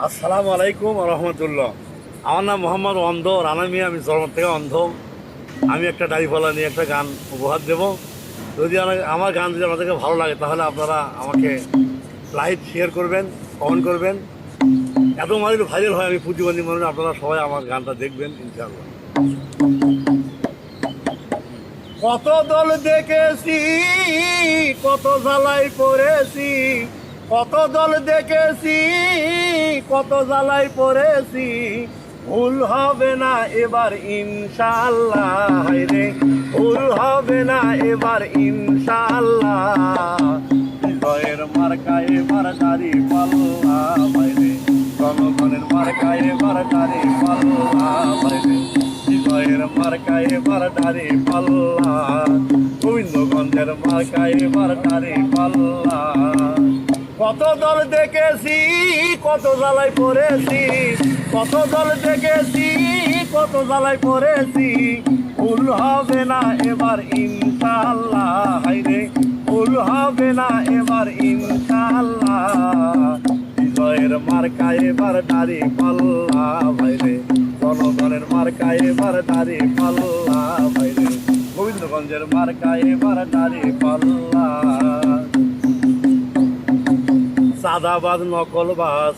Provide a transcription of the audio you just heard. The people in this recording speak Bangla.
আসসালামু আলাইকুম রহমতুল্লাহ। আমার নাম মোহাম্মদ অন্ধ রানা মিয়া। আমি জন্ম থেকে অন্ধ। আমি একটা দাড়িপাল্লা নিয়ে একটা গান উপহার দেব। যদি আমার গান যদি আপনাদেরকে ভালো লাগে তাহলে আপনারা আমাকে লাইক শেয়ার করবেন, কমেন্ট করবেন। এত মানুষ ভাইরাল হয়, আমি প্রতিবন্ধী মানুষ, আপনারা সবাই আমার গানটা দেখবেন ইনশাআল্লাহ। কত দল দেখেছি, কত জ্বালাই পড়েছি, কত দল দেখেছি, কত জ্বালাই পড়েছি। ভুল হবে না এবার ইনশাআল্লাহ রে, ভুল হবে না এবার ইনশাআল্লাহ। হৃদয়ের মার্কায় এবার দাড়ি পাল্লা বাইরে, জনগণের মার্কায় এবার দাড়ি পাল্লা বাইরে, হৃদয়ের মার্কায় এবার দাড়ি পাল্লা, গোবিন্দগঞ্জের মার্কায় এবার দাড়ি পাল্লা। কত দল দেখেছি, কত জ্বালাই পড়েছি, কত দল দেখেছি, কত জ্বালাই পড়েছি। ভুল হবে না এবার ইনশাআল্লাহ হাইরে, ভুল হবে না এবার ইনশাআল্লাহ। হৃদয়ের মার্কায় এবার দাড়ি পাল্লা ভাইরে, জনগণের মার্কায় এবার দাড়ি পাল্লা ভাইরে, গোবিন্দগঞ্জের মার্কায় এবার দাড়ি পাল্লা। সাদাবাদ নকলবাজ